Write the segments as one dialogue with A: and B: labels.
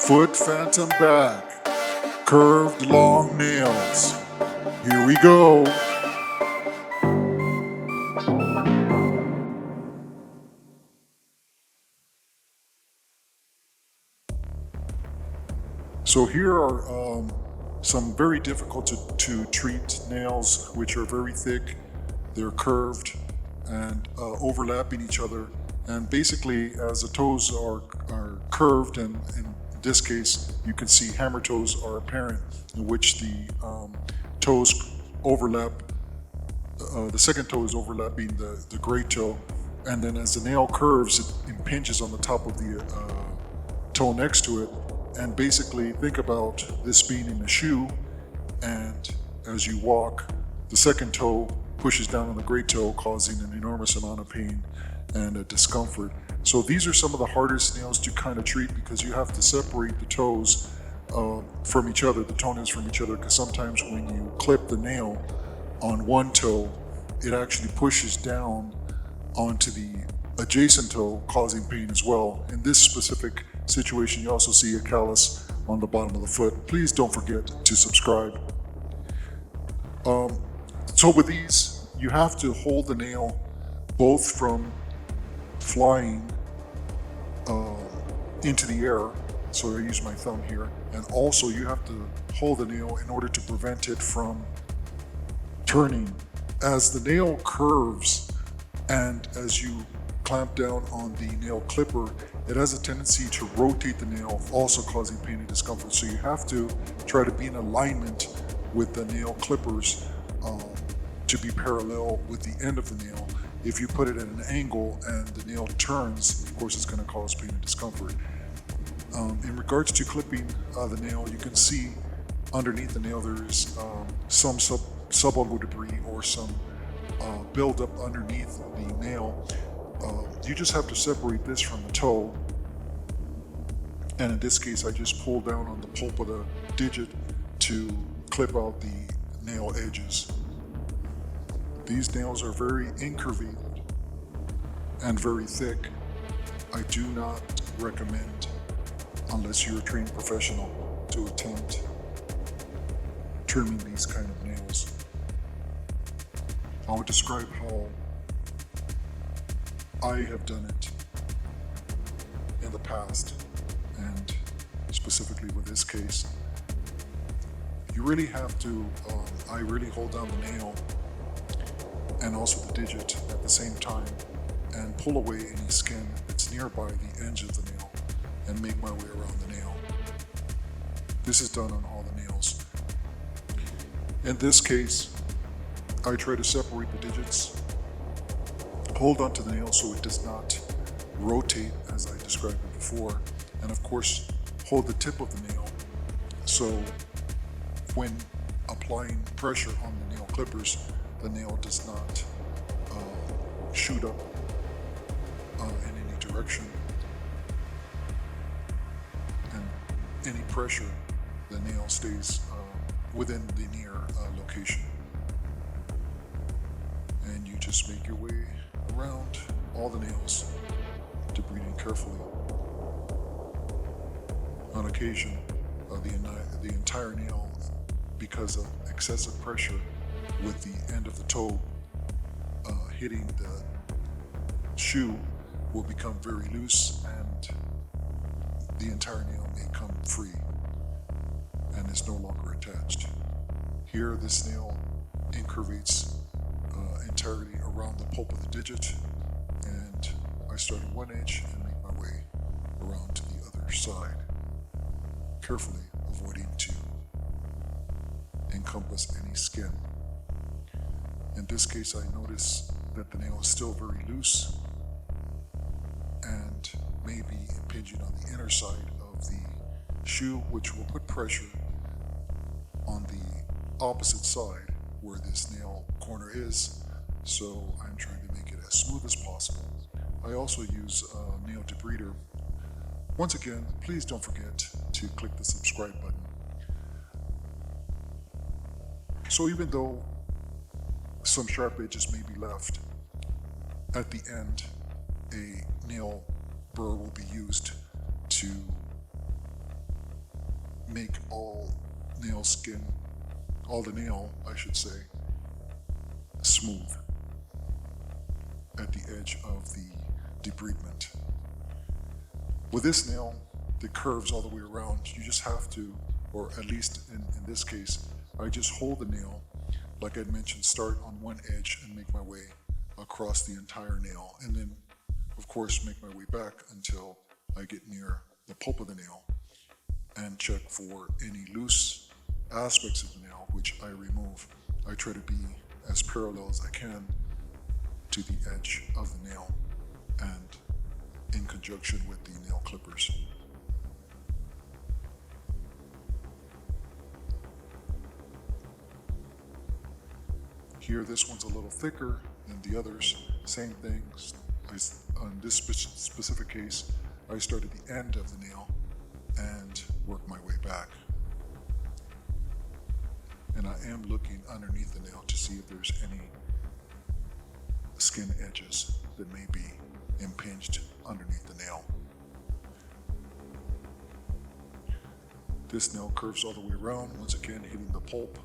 A: Foot Phantom back. Curved long nails. Here we go. So here are some very difficult to treat nails, which are very thick. They're curved and overlapping each other. And basically, as the toes are curved, and in this case, you can see hammer toes are apparent, in which the toes overlap. The second toe is overlapping the great toe, and then as the nail curves, it impinges on the top of the toe next to it. And basically, think about this being in a shoe, and as you walk, the second toe pushes down on the great toe, causing an enormous amount of pain and a discomfort. So these are some of the hardest nails to kind of treat, because you have to separate the toes from each other, the toenails from each other, because sometimes when you clip the nail on one toe, it actually pushes down onto the adjacent toe, causing pain as well. In this specific situation, you also see a callus on the bottom of the foot. Please don't forget to subscribe. So with these, you have to hold the nail both from flying into the air. So I use my thumb here, and also you have to hold the nail in order to prevent it from turning. As the nail curves and as you clamp down on the nail clipper, it has a tendency to rotate the nail, also causing pain and discomfort. So you have to try to be in alignment with the nail clippers to be parallel with the end of the nail. If you put it at an angle and the nail turns, of course it's going to cause pain and discomfort. In regards to clipping the nail, you can see underneath the nail there is some subungual debris or some buildup underneath the nail. You just have to separate this from the toe, and in this case I just pull down on the pulp of the digit to clip out the nail edges. These nails are very incurvated and very thick. I do not recommend, unless you're a trained professional, to attempt trimming these kind of nails. I will describe how I have done it in the past, and specifically with this case. You really have to, I really hold down the nail and also the digit at the same time and pull away any skin that's nearby the edge of the nail and make my way around the nail. This is done on all the nails. In this case, I try to separate the digits, hold onto the nail so it does not rotate as I described it before, and of course hold the tip of the nail so when applying pressure on the nail clippers, the nail does not shoot up in any direction, and any pressure, the nail stays within the near location. And you just make your way around all the nails, debriding carefully. On occasion, the entire nail, because of excessive pressure with the end of the toe hitting the shoe, will become very loose, and the entire nail may come free and is no longer attached. Here, this nail incurvates entirely around the pulp of the digit, and I start at one edge and make my way around to the other side, carefully avoiding to encompass any skin. In this case, I notice that the nail is still very loose and may be impinging on the inner side of the shoe, which will put pressure on the opposite side where this nail corner is. So I'm trying to make it as smooth as possible. I also use a nail debrider. Once again, please don't forget to click the subscribe button. So even though some sharp edges may be left, at the end, a nail burr will be used to make all the nail, I should say, smooth at the edge of the debridement. With this nail, that curves all the way around, you just have to, or at least in this case, I just hold the nail, like I mentioned, start on one edge and make my way across the entire nail, and then of course make my way back until I get near the pulp of the nail and check for any loose aspects of the nail, which I remove. I try to be as parallel as I can to the edge of the nail and in conjunction with the nail clippers. Here, this one's a little thicker than the others. Same thing. On this specific case, I start at the end of the nail and work my way back. And I am looking underneath the nail to see if there's any skin edges that may be impinged underneath the nail. This nail curves all the way around, once again hitting the pulp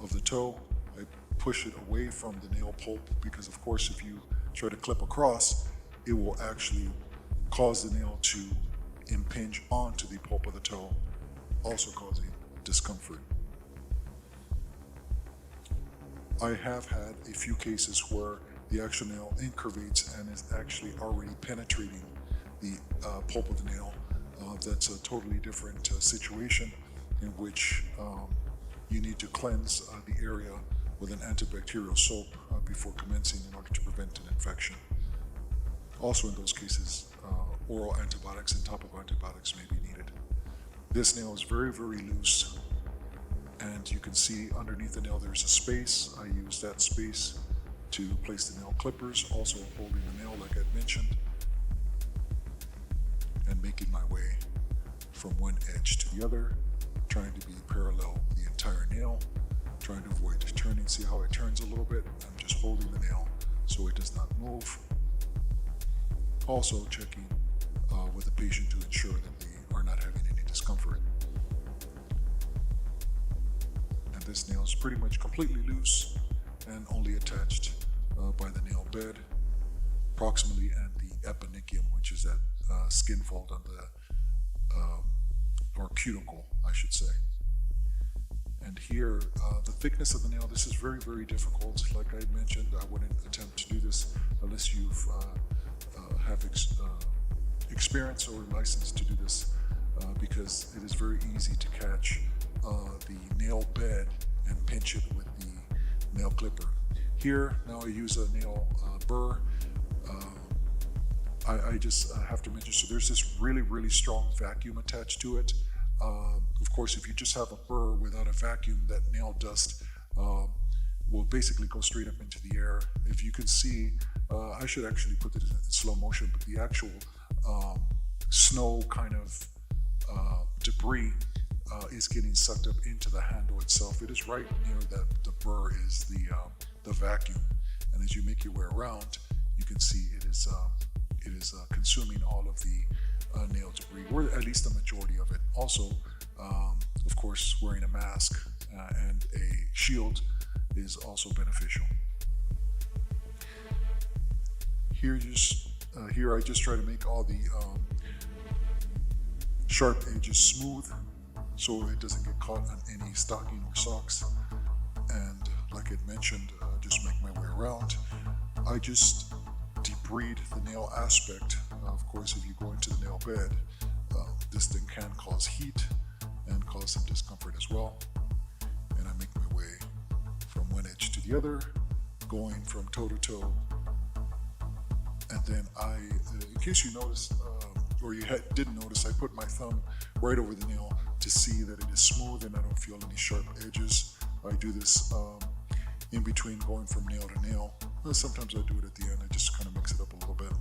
A: of the toe. I push it away from the nail pulp because, of course, if you try to clip across, it will actually cause the nail to impinge onto the pulp of the toe, also causing discomfort. I have had a few cases where the actual nail incurvates and is actually already penetrating the pulp of the nail. That's a totally different situation in which you need to cleanse the area with an antibacterial soap before commencing in order to prevent an infection. Also in those cases, oral antibiotics and topical antibiotics may be needed. This nail is very, very loose, and you can see underneath the nail there's a space. I use that space to place the nail clippers, also holding the nail like I mentioned, and making my way from one edge to the other, trying to be parallel with the entire nail, trying to avoid turning. See how it turns a little bit? I'm just holding the nail so it does not move. Also checking with the patient to ensure that they are not having any discomfort. And this nail is pretty much completely loose and only attached by the nail bed, proximally, and the eponychium, which is that skin fold on the or cuticle, I should say. And here, the thickness of the nail, this is very, very difficult. Like I mentioned, I wouldn't attempt to do this unless you've have experience or license to do this, because it is very easy to catch the nail bed and pinch it with the nail clipper. Here, now I use a nail burr. I just have to mention, so there's this really, really strong vacuum attached to it. Of course, if you just have a burr without a vacuum, that nail dust will basically go straight up into the air. If you can see, I should actually put it in slow motion, but the actual snow kind of debris is getting sucked up into the handle itself. It is right near that the burr is the vacuum, and as you make your way around, you can see it is consuming all of the nail debris, or at least the majority of it. Also, of course, wearing a mask and a shield is also beneficial. Here I just try to make all the sharp edges smooth so it doesn't get caught on any stocking or socks. And like I mentioned, just make my way around. I just debride the nail aspect. Of course, if you go into the nail bed, this thing can cause heat and cause some discomfort as well. And I make my way from one edge to the other, going from toe to toe. And then in case you noticed, or you didn't notice, I put my thumb right over the nail to see that it is smooth and I don't feel any sharp edges. I do this in between going from nail to nail. Sometimes I do it at the end. I just kind of mix it up a little bit.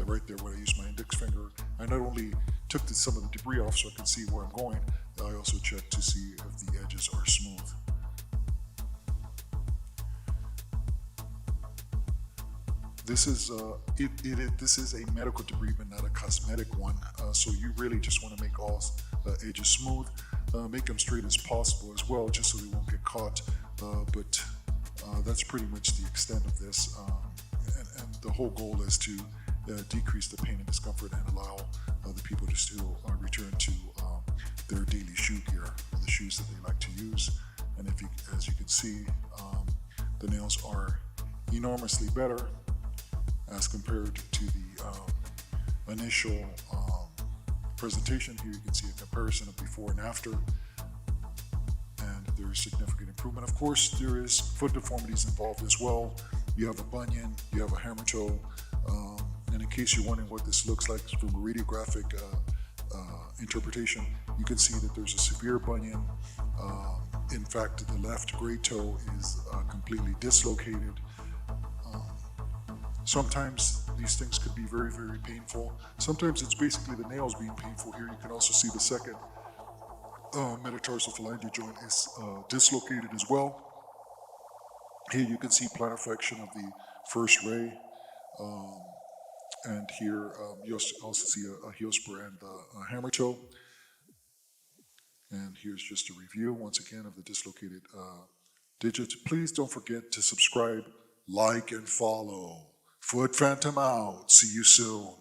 A: Right there, when I use my index finger, I not only took some of the debris off so I can see where I'm going, I also check to see if the edges are smooth. This is this is a medical debridement, not a cosmetic one. So you really just want to make all edges smooth, make them straight as possible as well, just so they won't get caught. But that's pretty much the extent of this, and the whole goal is to decrease the pain and discomfort and allow the people to still return to their daily shoe gear, or the shoes that they like to use. And if you, as you can see, the nails are enormously better as compared to the initial presentation. Here you can see a comparison of before and after, and there is significant improvement. Of course, there is foot deformities involved as well. You have a bunion, you have a hammer toe, and in case you're wondering what this looks like from a radiographic interpretation, you can see that there's a severe bunion. In fact, the left great toe is completely dislocated. Sometimes these things could be very, very painful. Sometimes it's basically the nails being painful. Here you can also see the second metatarsal phalangeal joint is dislocated as well. Here you can see plantar flexion of the first ray. And here you also see a heel spur and a hammer toe. And here's just a review, once again, of the dislocated digits. Please don't forget to subscribe, like, and follow. Foot Phantom out. See you soon.